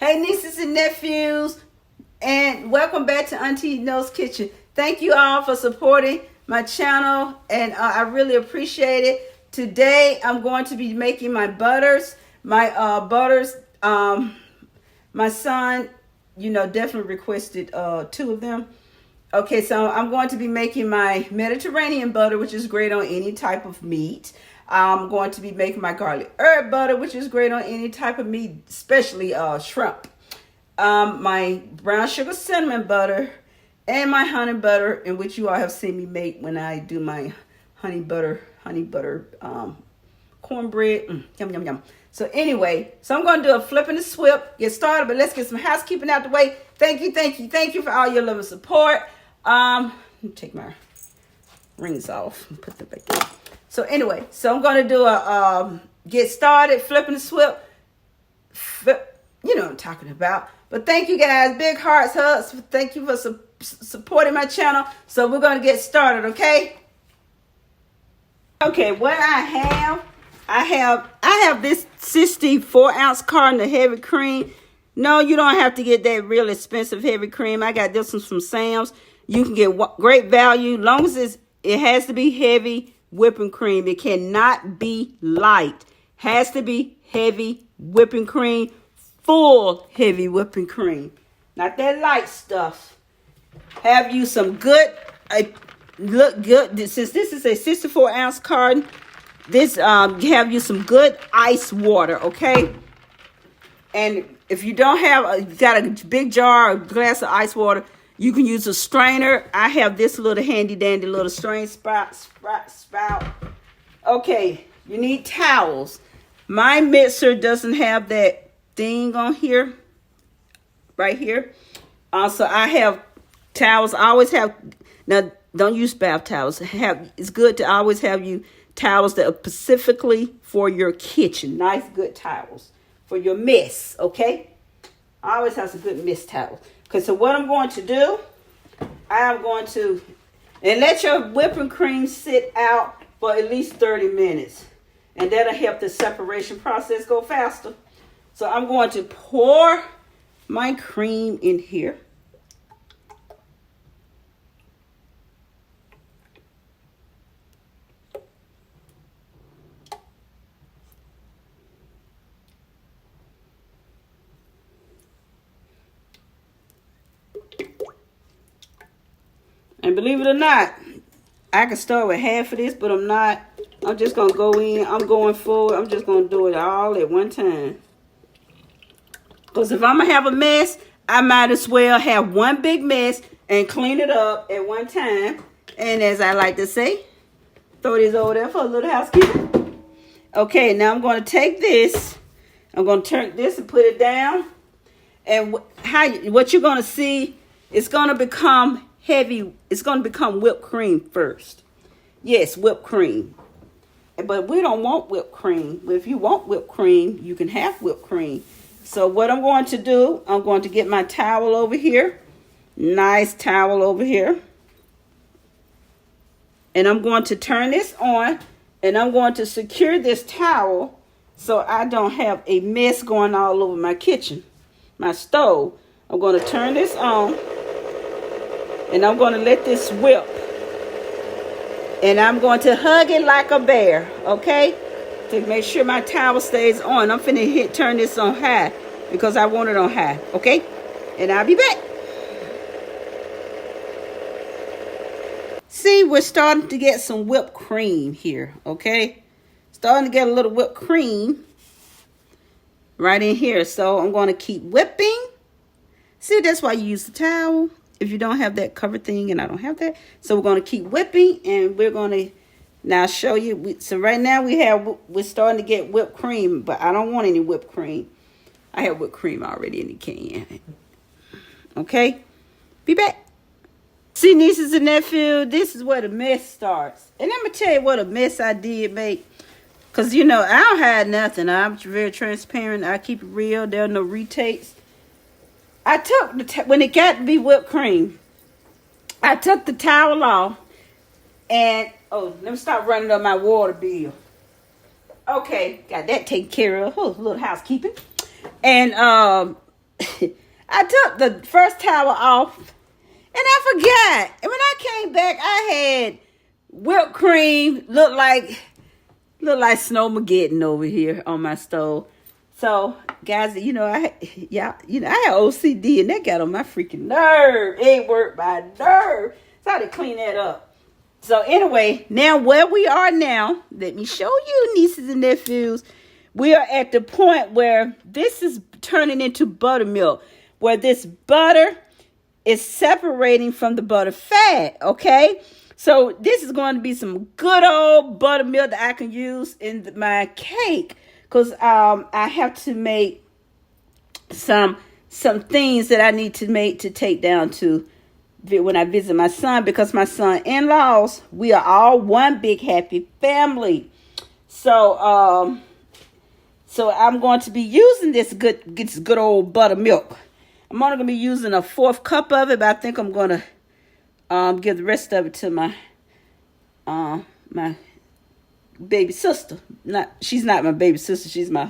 Hey, nieces and nephews, and welcome back to Auntie No's Kitchen. Thank you all for supporting my channel, and I really appreciate it. Today, I'm going to be making my butters. My my son, definitely requested 2 of them. Okay, so I'm going to be making my Mediterranean butter, which is great on any type of meat. I'm going to be making my garlic herb butter, which is great on any type of meat, especially shrimp. My brown sugar cinnamon butter, and my honey butter, in which you all have seen me make when I do my honey butter cornbread. Yum, yum, yum. So anyway, I'm going to do a flip and a swip, get started, but let's get some housekeeping out the way. Thank you for all your love and support. Let me take my rings off and put them back there. So anyway, I'm going to do a get started, flip and swip. You know what I'm talking about. But thank you guys, big hearts, hugs. Thank you for supporting my channel. So we're going to get started, okay? Okay, what I have this 64-ounce carton of heavy cream. No, you don't have to get that real expensive heavy cream. I got this one from Sam's. You can get great value, long as it has to be heavy whipping cream. It cannot be light. Has to be heavy whipping cream, full heavy whipping cream. Not that light stuff. Have you some good, look good. Since this is a 64-ounce carton, this have you some good ice water, okay? And if you don't have, got a big jar or glass of ice water, you can use a strainer. I have this little handy dandy little strain spout. Okay, you need towels. My mixer doesn't have that thing on here, right here. So I have towels. I always have, now don't use bath towels. It's good to always have you towels that are specifically for your kitchen. Nice, good towels for your mess, okay? I always have some good mess towels. Okay, so what I'm going to do, I'm going to, and let your whipping cream sit out for at least 30 minutes. And that'll help the separation process go faster. So I'm going to pour my cream in here. And believe it or not, I can start with half of this, but I'm not. I'm just going to go in. I'm going forward. I'm just going to do it all at one time. Because if I'm going to have a mess, I might as well have one big mess and clean it up at one time. And as I like to say, throw this over there for a little housekeeping. Okay, now I'm going to take this. I'm going to turn this and put it down. And what you're going to see, it's going to become heavy. It's going to become whipped cream first. Yes, whipped cream. But we don't want whipped cream. If you want whipped cream, you can have whipped cream. So what I'm going to do, I'm going to get my towel over here. Nice towel over here. And I'm going to turn this on. And I'm going to secure this towel so I don't have a mess going all over my kitchen, my stove. I'm going to turn this on. And I'm going to let this whip. And I'm going to hug it like a bear, okay? To make sure my towel stays on. I'm finna turn this on high because I want it on high, okay? And I'll be back. See, we're starting to get some whipped cream here, okay? Starting to get a little whipped cream right in here. So I'm going to keep whipping. See, that's why you use the towel. If you don't have that cover thing, and I don't have that. So we're going to keep whipping, and we're going to now show you. So right now we're starting to get whipped cream, but I don't want any whipped cream. I have whipped cream already in the can. Okay? Be back. See, nieces and nephews, this is where the mess starts. And let me tell you what a mess I did make. Because, I don't hide nothing. I'm very transparent. I keep it real. There are no retakes. I took, when it got to be whipped cream, I took the towel off and, let me stop running up my water bill. Okay, got that taken care of. Oh, a little housekeeping. And I took the first towel off and I forgot. And when I came back, I had whipped cream, looked like Snowmageddon over here on my stove. So, guys, you know, I had OCD and that got on my freaking nerve. It worked my nerve. So I had to clean that up. So anyway, now where we are now, let me show you, nieces and nephews. We are at the point where this is turning into buttermilk, where this butter is separating from the butter fat, okay? So this is going to be some good old buttermilk that I can use in my cake, because I have to make some things that I need to make to take down to when I visit my son, because my son-in-laws, we are all one big happy family. So I'm going to be using this good old buttermilk. I'm only going to be using a 1/4 cup of it, but I think I'm going to give the rest of it to my baby sister. She's not my baby sister. She's my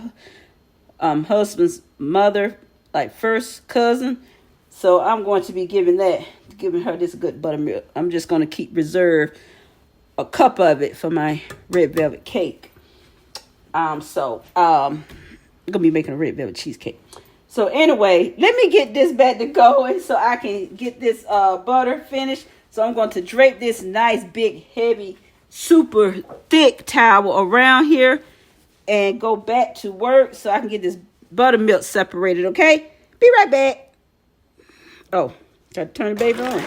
husband's mother, like first cousin. So I'm going to be giving her this good buttermilk. I'm just going to reserve a cup of it for my red velvet cake. I'm going to be making a red velvet cheesecake. So anyway, let me get this back to going so I can get this butter finished. So I'm going to drape this nice, big, heavy, super thick towel around here and go back to work so I can get this buttermilk separated, okay? Be right back. Oh, got to turn the baby on.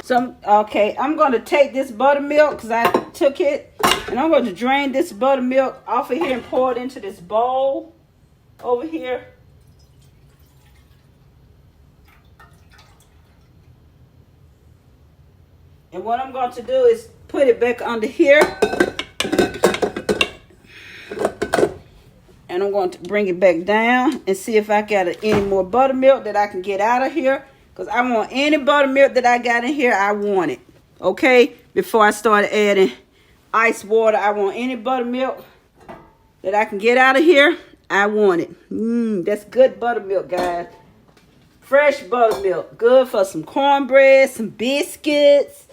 So, I'm going to take this buttermilk because I took it. And I'm going to drain this buttermilk off of here and pour it into this bowl over here. And what I'm going to do is put it back under here. And I'm going to bring it back down and see if I got any more buttermilk that I can get out of here. Because I want any buttermilk that I got in here, I want it. Okay? Before I start adding ice water, I want any buttermilk that I can get out of here. I want it. That's good buttermilk, guys. Fresh buttermilk. Good for some cornbread, some biscuits.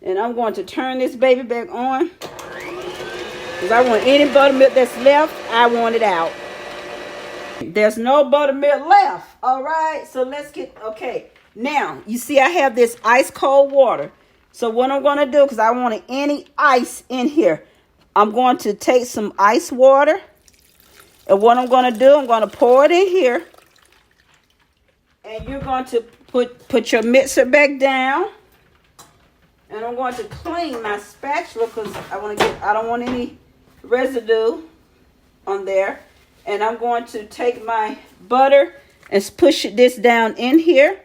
And I'm going to turn this baby back on. Because I want any buttermilk that's left, I want it out. There's no buttermilk left. All right. So let's get, okay. Now, you see I have this ice cold water. So what I'm going to do, because I want any ice in here, I'm going to take some ice water. And what I'm going to do, I'm going to pour it in here. And you're going to put your mixer back down. And I'm going to clean my spatula because I don't want any residue on there. And I'm going to take my butter and push this down in here.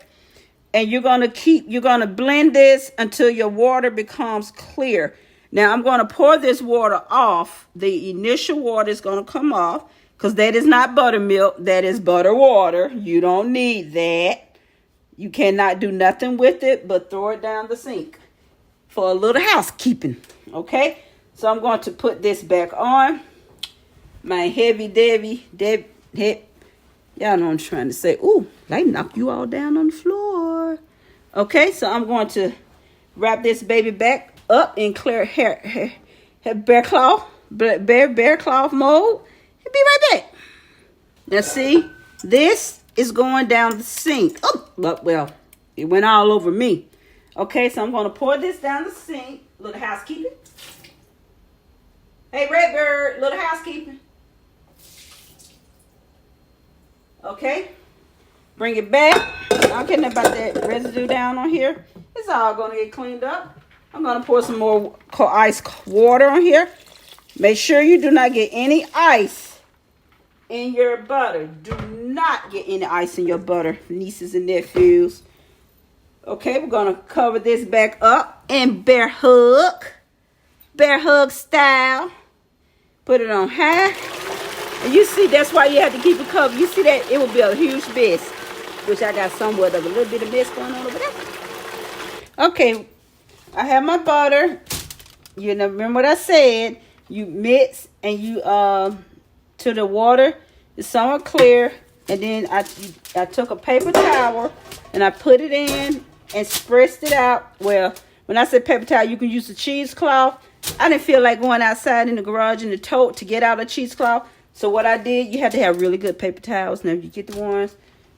And you're going to blend this until your water becomes clear. Now I'm going to pour this water off. The initial water is going to come off because that is not buttermilk. That is butter water. You don't need that. You cannot do nothing with it but throw it down the sink for a little housekeeping. Okay? So I'm going to put this back on. My heavy y'all know what I'm trying to say. Ooh, they knock you all down on the floor. Okay, so I'm going to wrap this baby back up in clear bear cloth mold. And be right back. Now see, this is going down the sink. Oh, well, it went all over me. Okay, so I'm going to pour this down the sink. Little housekeeping. Hey, Redbird, little housekeeping. Okay, bring it back. I don't care nothing about that residue down on here. It's all going to get cleaned up. I'm going to pour some more ice water on here. Make sure you do not get any ice in your butter. Do not get any ice in your butter, nieces and nephews. Okay, we're going to cover this back up in bear hug style. Put it on high. And you see, that's why you have to keep it covered. You see that? It will be a huge mess. Which I got somewhat of a little bit of mess going on over there. Okay, I have my butter. You know, remember what I said. You mix and you, to the water, It's somewhat clear. And then I took a paper towel and I put it in and pressed it out. Well, when I said paper towel, you can use a cheesecloth. I didn't feel like going outside in the garage in the tote to get out a cheesecloth. So what I did, you have to have really good paper towels. Now, if you get the ones,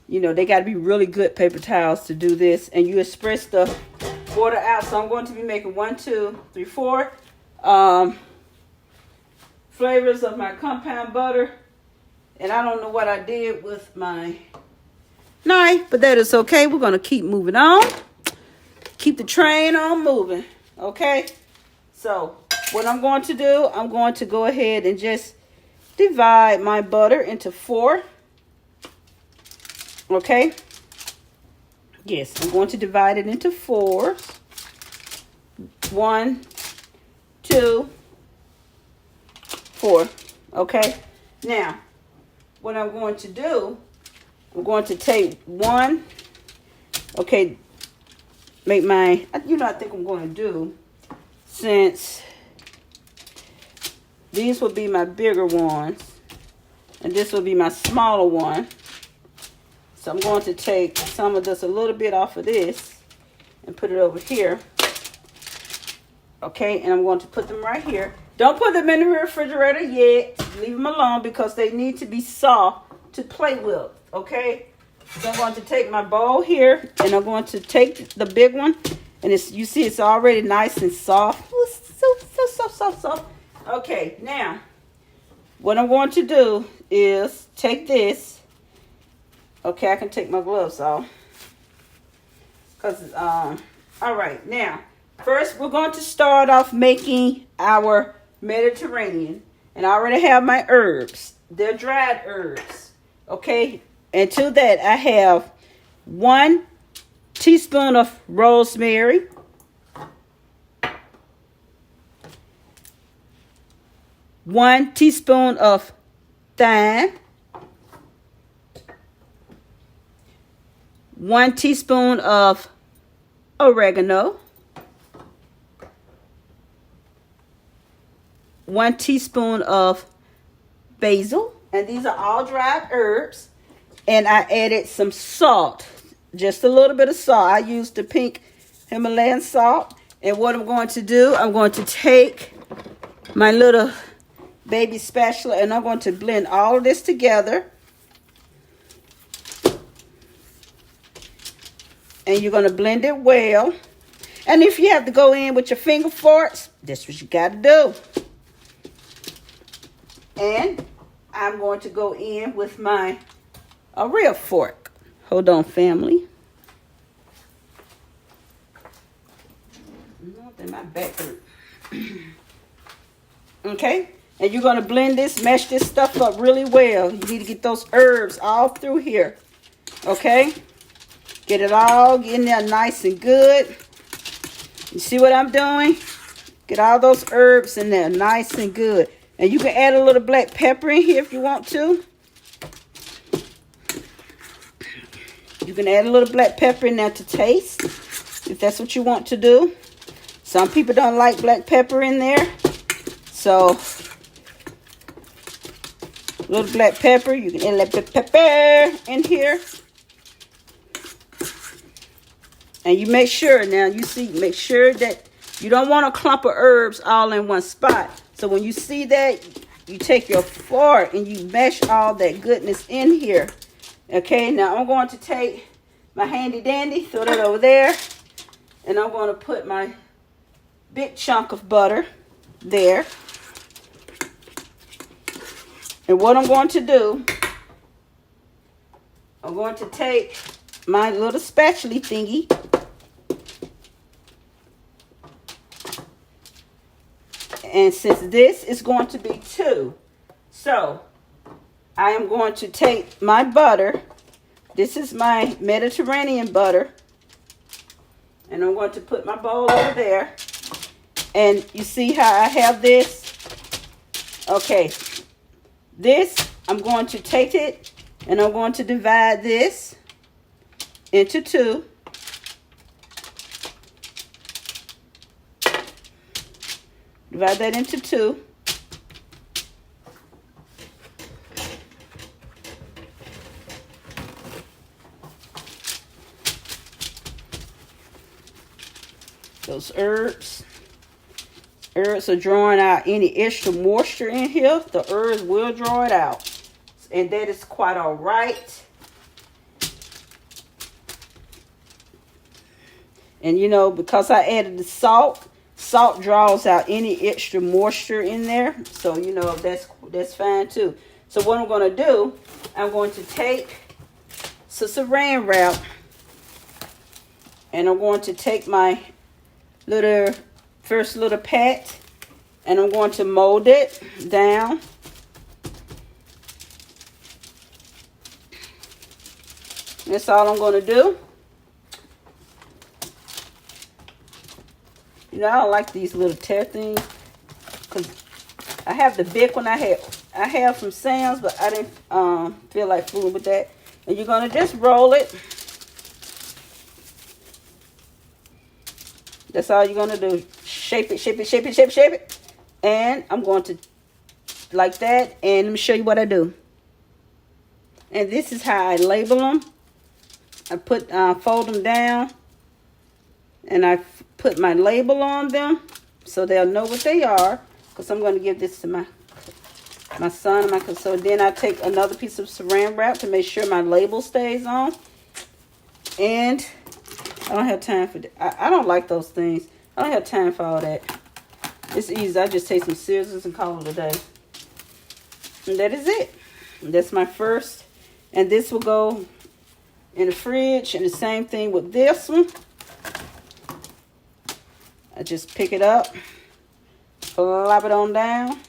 you know, they got to be really good paper towels to do this. And you express the water out. So I'm going to be making 1, 2, 3, 4 flavors of my compound butter. And I don't know what I did with my knife, but that is okay. We're going to keep moving on. Keep the train on moving. Okay? So what I'm going to do, I'm going to go ahead and just divide my butter into 4. Okay? Yes, I'm going to divide it into 4. 1, 2, 4. Okay? Now, what I'm going to do, I'm going to take 1. Okay, make my, you know, I think I'm going to do, since these will be my bigger ones, and this will be my smaller one. So I'm going to take some of this, a little bit off of this, and put it over here. Okay, and I'm going to put them right here. Don't put them in the refrigerator yet. Leave them alone because they need to be soft to play with. Okay, so I'm going to take my bowl here, and I'm going to take the big one, and it's, you see it's already nice and soft. Ooh, so. Okay, now what I'm going to do is take this. Okay, I can take my gloves off. All right, now, first we're going to start off making our Mediterranean. And I already have my herbs. They're dried herbs. Okay, and to that I have 1 teaspoon of rosemary. 1 teaspoon of thyme. 1 teaspoon of oregano. 1 teaspoon of basil. And these are all dried herbs. And I added some salt. Just a little bit of salt. I used the pink Himalayan salt. And what I'm going to do, I'm going to take my little baby spatula and I'm going to blend all of this together. And you're going to blend it well. And if you have to go in with your finger forks, that's what you got to do. And I'm going to go in with a real fork. Hold on, family. Then my back hurt. Okay, and you're going to blend this, mash this stuff up really well. You need to get those herbs all through here. Okay, get it all in there nice and good. You see what I'm doing? Get all those herbs in there nice and good. And you can add a little black pepper in here if you want to. You can add a little black pepper in there to taste, if that's what you want to do. Some people don't like black pepper in there. So, a little black pepper. You can add a little pepper in here. And you make sure, now you see, make sure that you don't want a clump of herbs all in one spot. So when you see that, you take your fork and you mash all that goodness in here. Okay, now I'm going to take my handy dandy, throw that over there. And I'm going to put my big chunk of butter there. And what I'm going to do, I'm going to take my little spatula thingy. And since this is going to be 2, so I am going to take my butter. This is my Mediterranean butter. And I'm going to put my bowl over there. And you see how I have this? Okay. This, I'm going to take it and I'm going to divide this into 2. Divide that into 2. Those herbs. Herbs are drawing out any extra moisture in here. The herbs will draw it out. And that is quite all right. And you know, because I added the salt, salt draws out any extra moisture in there. So, you know, that's fine too. So what I'm going to do, I'm going to take some saran wrap. And I'm going to take my first little pat. And I'm going to mold it down. That's all I'm going to do. You know, I don't like these little tear things. Because I have the big one I have from Sam's, but I didn't feel like fooling with that. And you're going to just roll it. That's all you're going to do. Shape it, shape it, shape it, shape it, shape it. And I'm going to, like that. And let me show you what I do. And this is how I label them. I fold them down. And I put my label on them so they'll know what they are. Because I'm going to give this to my son. So then I take another piece of saran wrap to make sure my label stays on. And I don't have time for that. I don't like those things. I don't have time for all that. It's easy. I just take some scissors and call it a day. And that is it. That's my first. And this will go in the fridge. And the same thing with this one. I just pick it up, flop it on down.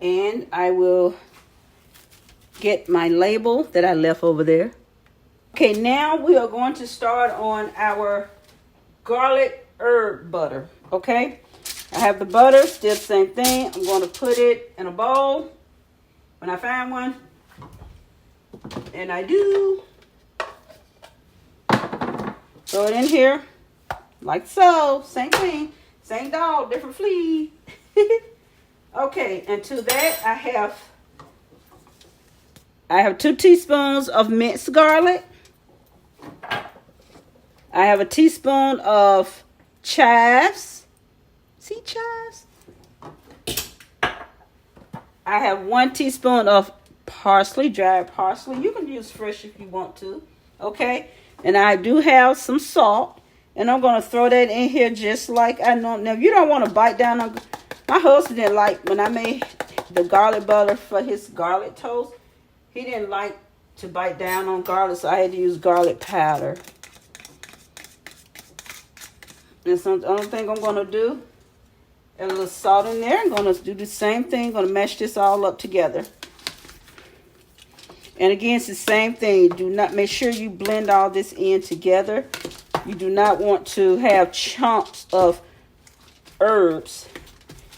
And I will get my label that I left over there. Okay, now we are going to start on our garlic herb butter, okay? I have the butter, still the same thing. I'm going to put it in a bowl. When I find one, and I do, throw it in here, like so, same thing, same dog, different flea. Okay, and to that I have 2 teaspoons of minced garlic. I have a teaspoon of chives. See chives? I have 1 teaspoon of parsley, dried parsley. You can use fresh if you want to, okay? And I do have some salt, and I'm going to throw that in here just like I know. Now, if you don't want to bite down on... My husband didn't like, when I made the garlic butter for his garlic toast, he didn't like to bite down on garlic, so I had to use garlic powder. And so the only thing I'm going to do, and a little salt in there. I'm going to do the same thing. I'm going to mash this all up together. And again, it's the same thing. Do not, make sure you blend all this in together. You do not want to have chunks of herbs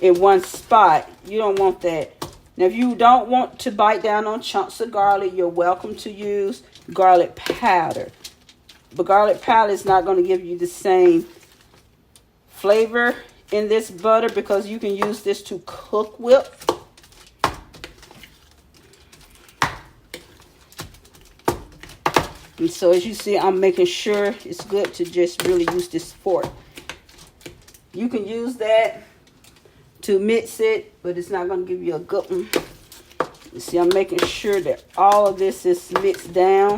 in one spot. You don't want that. Now, if you don't want to bite down on chunks of garlic, you're welcome to use garlic powder. But garlic powder is not going to give you the same flavor in this butter, because you can use this to cook with. And so as you see, I'm making sure it's good to just really use this fork. You can use that to mix it, but it's not going to give you a good one. You see, I'm making sure that all of this is mixed down.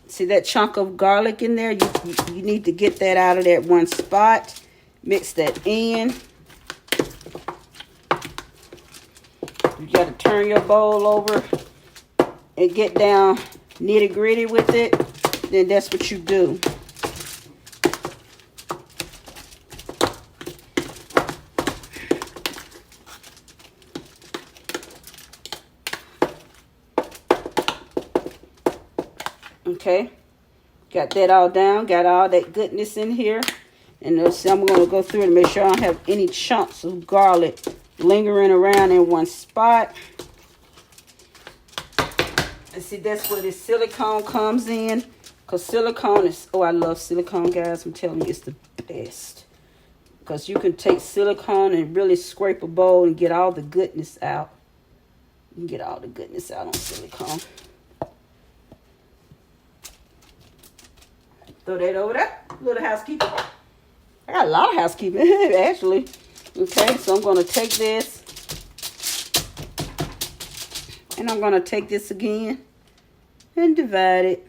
See that chunk of garlic in there? You need to get that out of that one spot. Mix that in. You got to turn your bowl over and get down nitty gritty with it. Then that's what you do. Okay, got that all down, got all that goodness in here. And I'm going to go through and make sure I don't have any chunks of garlic lingering around in one spot. And see, that's where this silicone comes in. Because silicone is, oh, I love silicone, guys. I'm telling you, it's the best. because you can take silicone and really scrape a bowl and get all the goodness out. You can get all the goodness out on silicone. Throw that over there. Little housekeeping. I got a lot of housekeeping, actually. Okay, so I'm going to take this. And I'm going to take this again and divide it.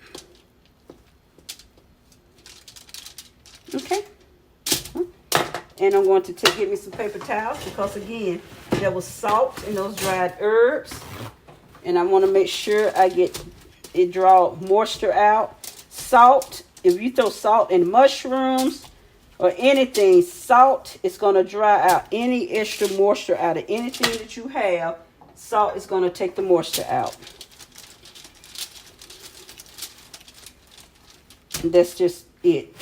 Okay. And I'm going to get me some paper towels because, again, there was salt in those dried herbs. And I want to make sure I get it, draw moisture out. Salt, if you throw salt in mushrooms or anything, salt is going to dry out any extra moisture out of anything that you have. Salt is going to take the moisture out. And that's just it.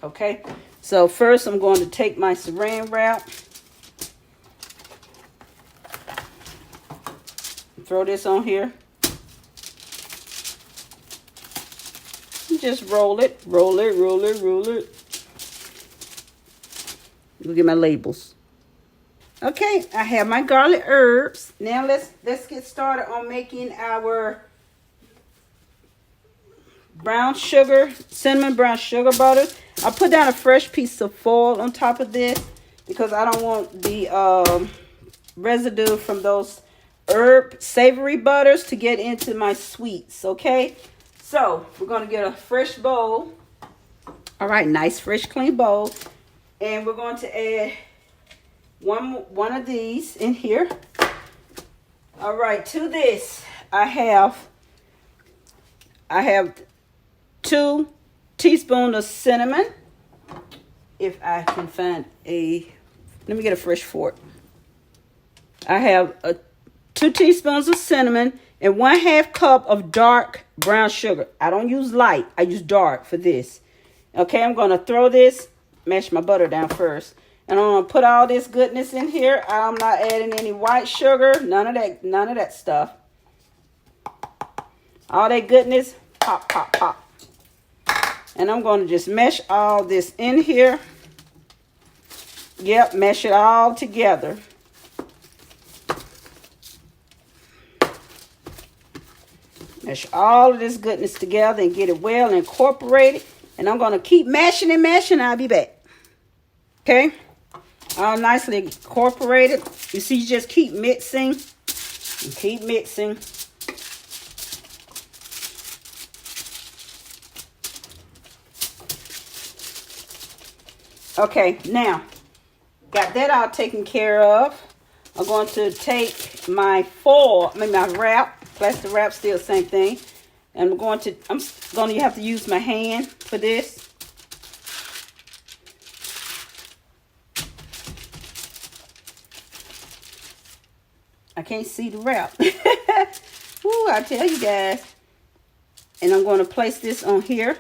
Okay, so first I'm going to take my saran wrap. Throw this on here. And just roll it, roll it, roll it, roll it. Look at my labels. Okay, I have my garlic herbs. Now let's get started on making our brown sugar, cinnamon brown sugar butter. I put down a fresh piece of foil on top of this because I don't want the residue from those herb savory butters to get into my sweets. Okay, so we're going to get a fresh bowl. All right, nice fresh clean bowl. And we're going to add one of these in here. All right, to this I have 2 teaspoons of cinnamon. If I can find let me get a fresh fork. I have 2 teaspoons of cinnamon and 1/2 cup of dark brown sugar. I don't use light, I use dark for this. Okay, I'm going to throw this, mash my butter down first. And I'm going to put all this goodness in here. I'm not adding any white sugar, none of that stuff. All that goodness, pop, pop, pop. And I'm going to just mesh all this in here. Yep, mesh it all together. Mesh all of this goodness together and get it well incorporated. And I'm going to keep mashing and mashing. I'll be back. Okay? All nicely incorporated. You see, you just keep mixing and keep mixing. Okay, now, got that all taken care of. I'm going to take my foil, my wrap, plastic wrap, still the same thing. And I'm going to have to use my hand for this. I can't see the wrap. Ooh, I tell you guys. And I'm going to place this on here.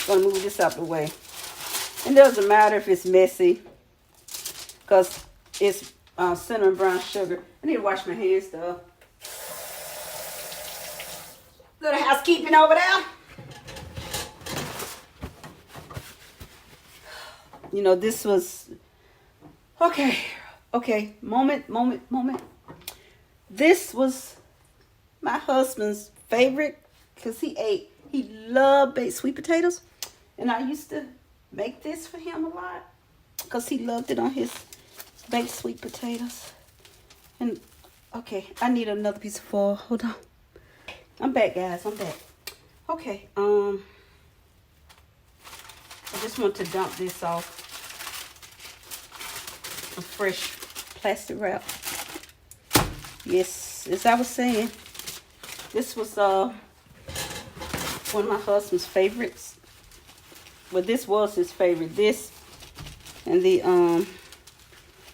I'm going to move this out the way. It doesn't matter if it's messy, because it's cinnamon brown sugar. I need to wash my hands though. Little housekeeping over there. You know, this was okay. Moment. This was my husband's favorite because he loved baked sweet potatoes. And I used to make this for him a lot because he loved it on his baked sweet potatoes. And, okay, I need another piece of foil. Hold on. I'm back, guys. I'm back. Okay, I just want to dump this off a fresh plastic wrap. Yes, as I was saying, this was one of my husband's favorites. Well, this was his favorite. This and the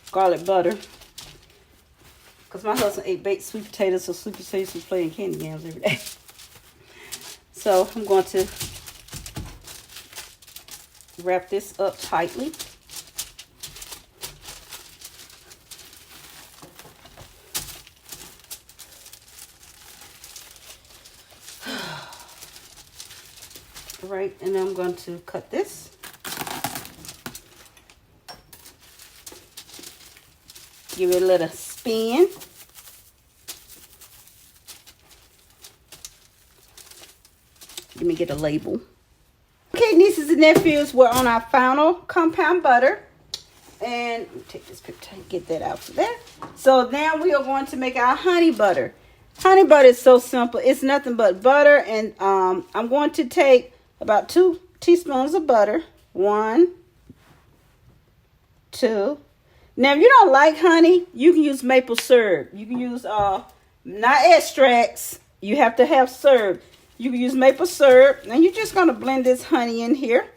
garlic butter. Because my husband ate baked sweet potatoes, so sweet potatoes was playing candy games every day. So I'm going to wrap this up tightly. All right, and I'm going to cut this. Give it a little spin. Let me get a label. Okay, nieces and nephews, we're on our final compound butter. And let me take this picture and get that out for there. So now we are going to make our honey butter. Honey butter is so simple. It's nothing but butter. And I'm going to take about 2 teaspoons of butter. 1, 2. Now, if you don't like honey, you can use maple syrup. You can use not extracts. You have to have syrup. You can use maple syrup. And you're just going to blend this honey in here.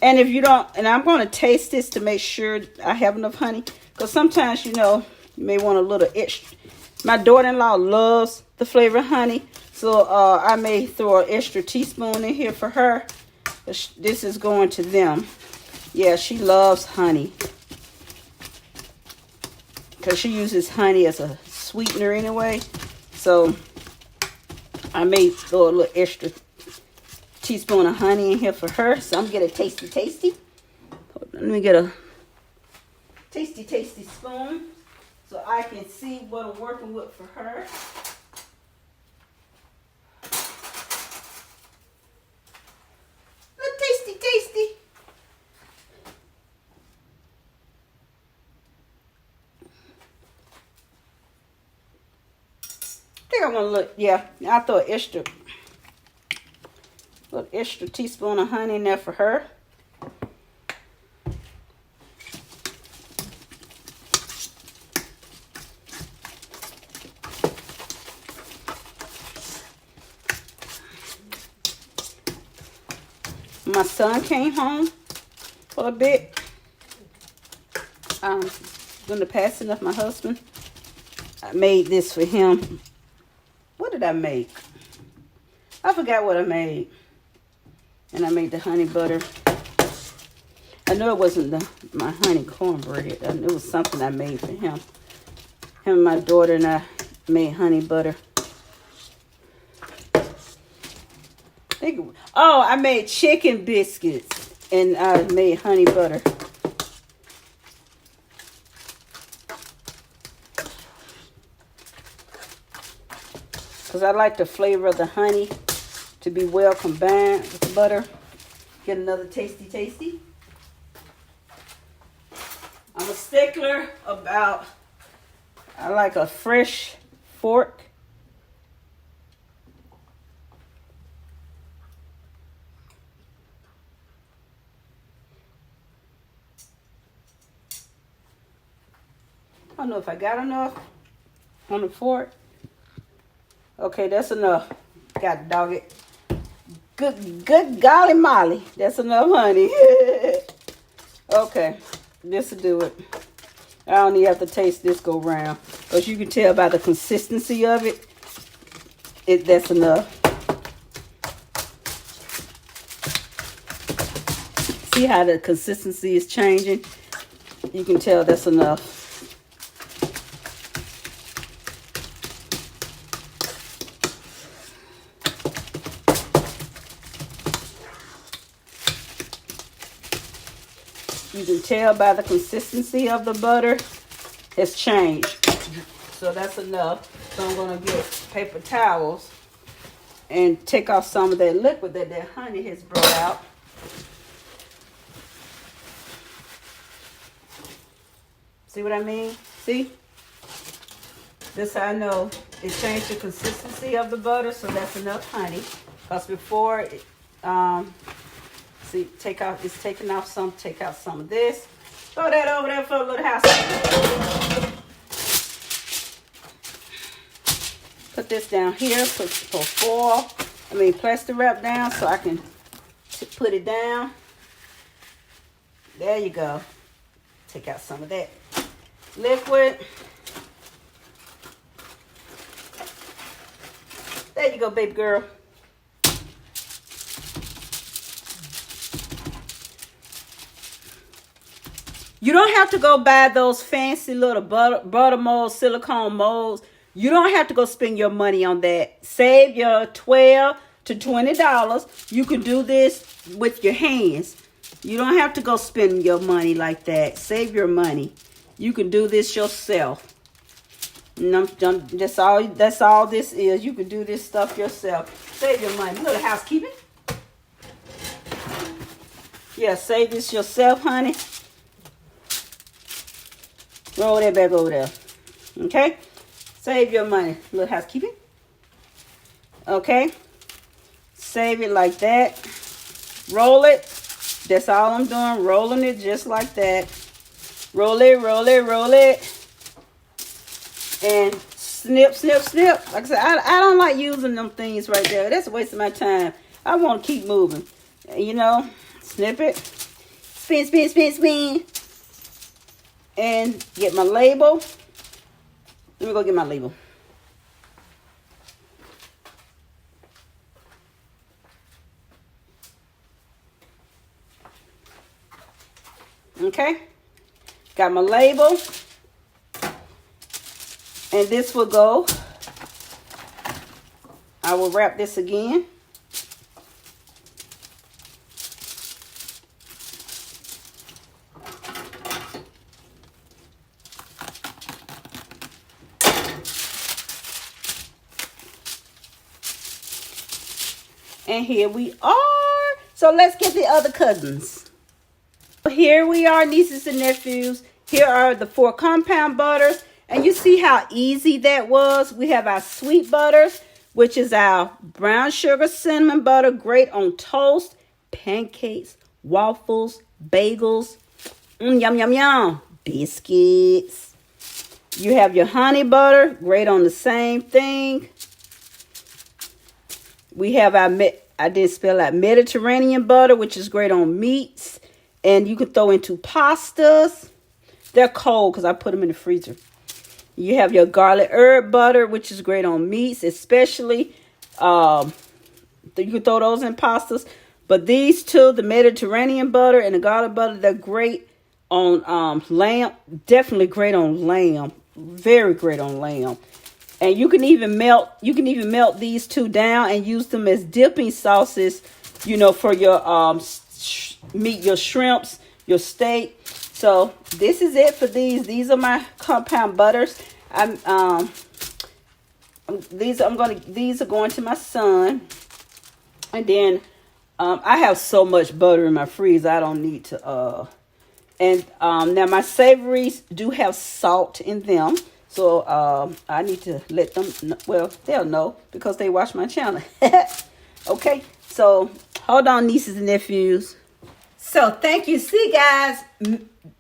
And if you don't, and I'm going to taste this to make sure I have enough honey. Because sometimes, you know, you may want a little extra. My daughter-in-law loves the flavor of honey. So I may throw an extra teaspoon in here for her. This is going to them. Yeah, she loves honey. Because she uses honey as a sweetener anyway. So I may throw a little extra teaspoon of honey in here for her. So I'm getting a tasty. Let me get a tasty spoon so I can see what I'm working with for her. Tasty. I think I'm gonna look. Yeah, I throw an extra teaspoon of honey in there for her. My son came home for a bit. During the passing of my husband, I made this for him. What did I make? I forgot what I made. And I made the honey butter. I know it wasn't my honey cornbread. It was something I made for him. Him and my daughter and I made honey butter. I made chicken biscuits and I made honey butter. Because I like the flavor of the honey to be well combined with the butter. Get another tasty. I'm a stickler about, I like a fresh fork. I don't know if I got enough on the fork. Okay, that's enough. God dog it. Good golly molly. That's enough honey. Okay, this will do it. I don't even have to taste this go round. Because you can tell by the consistency of it. That's enough. See how the consistency is changing? You can tell that's enough. You can tell by the consistency of the butter has changed. So that's enough. So I'm going to get paper towels and take off some of that liquid that honey has brought out. See what I mean? See? This how I know it changed the consistency of the butter, so that's enough honey. Because before, see, take out some of this. Throw that over there for a little house. Put this down here, put plastic wrap down so I can put it down. There you go. Take out some of that liquid. There you go, baby girl. You don't have to go buy those fancy little butter molds, silicone molds. You don't have to go spend your money on that. Save your $12 to $20. You can do this with your hands. You don't have to go spend your money like that. Save your money. You can do this yourself. That's all this is. You can do this stuff yourself. Save your money. Little housekeeping. Yeah, save this yourself, honey. Roll that back over there. Okay? Save your money. Little housekeeping. Okay? Save it like that. Roll it. That's all I'm doing. Rolling it just like that. Roll it, roll it, roll it. And snip, snip, snip. Like I said, I don't like using them things right there. That's a waste of my time. I want to keep moving. You know, snip it. Spin, spin, spin, spin. And get my label. Let me go get my label. Okay. Got my label. And this will go. I will wrap this again. And here we are. So let's get the other cousins. Here we are, nieces and nephews. Here are the 4 compound butters. And you see how easy that was. We have our sweet butters, which is our brown sugar cinnamon butter, great on toast, pancakes, waffles, bagels, yum, yum, yum, biscuits. You have your honey butter, great on the same thing. We have our, I didn't spell out, Mediterranean butter, which is great on meats. And you can throw into pastas. They're cold because I put them in the freezer. You have your garlic herb butter, which is great on meats, especially. You can throw those in pastas. But these two, the Mediterranean butter and the garlic butter, they're great on lamb. Definitely great on lamb. Very great on lamb. And you can even melt these two down and use them as dipping sauces, you know, for your meat, your shrimps, your steak. So this is it for these. These are my compound butters. These are going to my son. And then I have so much butter in my freezer. I don't need to now my savories do have salt in them. So I need to let them know. Well, they'll know because they watch my channel. Okay, so hold on, nieces and nephews. So thank you. See, guys,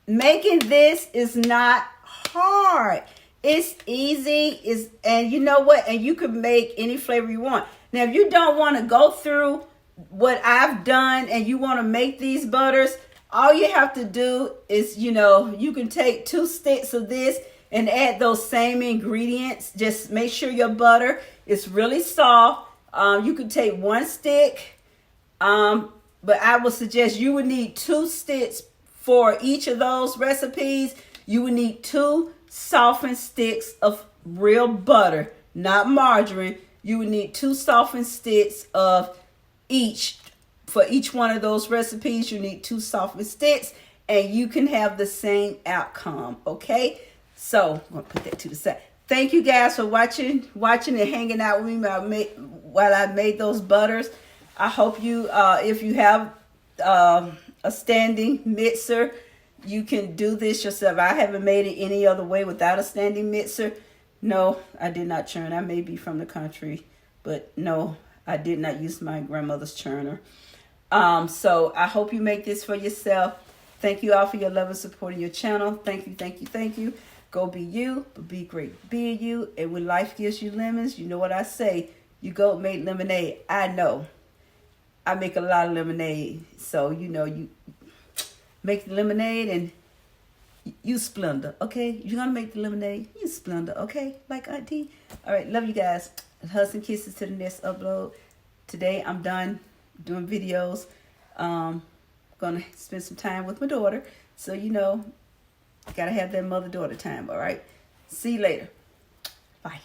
making this is not hard. It's easy. And you know what? And you can make any flavor you want. Now, if you don't want to go through what I've done and you want to make these butters, all you have to do is, you know, you can take 2 sticks of this and add those same ingredients. Just make sure your butter is really soft. You can take 1 stick, but I would suggest you would need 2 sticks for each of those recipes. You would need 2 softened sticks of real butter, not margarine. You would need 2 softened sticks of each. For each one of those recipes, you need 2 softened sticks, and you can have the same outcome, okay? So I'm going to put that to the side. Thank you guys for watching and hanging out with me while I made those butters. I hope you, if you have a standing mixer, you can do this yourself. I haven't made it any other way without a standing mixer. No, I did not churn. I may be from the country, but no, I did not use my grandmother's churner. So I hope you make this for yourself. Thank you all for your love and support in your channel. Thank you, thank you, thank you. Go be you, but be great being you. And when life gives you lemons, you know what I say. You go make lemonade. I know. I make a lot of lemonade. So, you know, you make the lemonade and you splendor, okay? You're going to make the lemonade, you splendor, okay? Like Auntie. All right, love you guys. Hugs and kisses to the next upload. Today, I'm done doing videos. Gonna spend some time with my daughter. So, you know, gotta have that mother-daughter time, all right? See you later. Bye.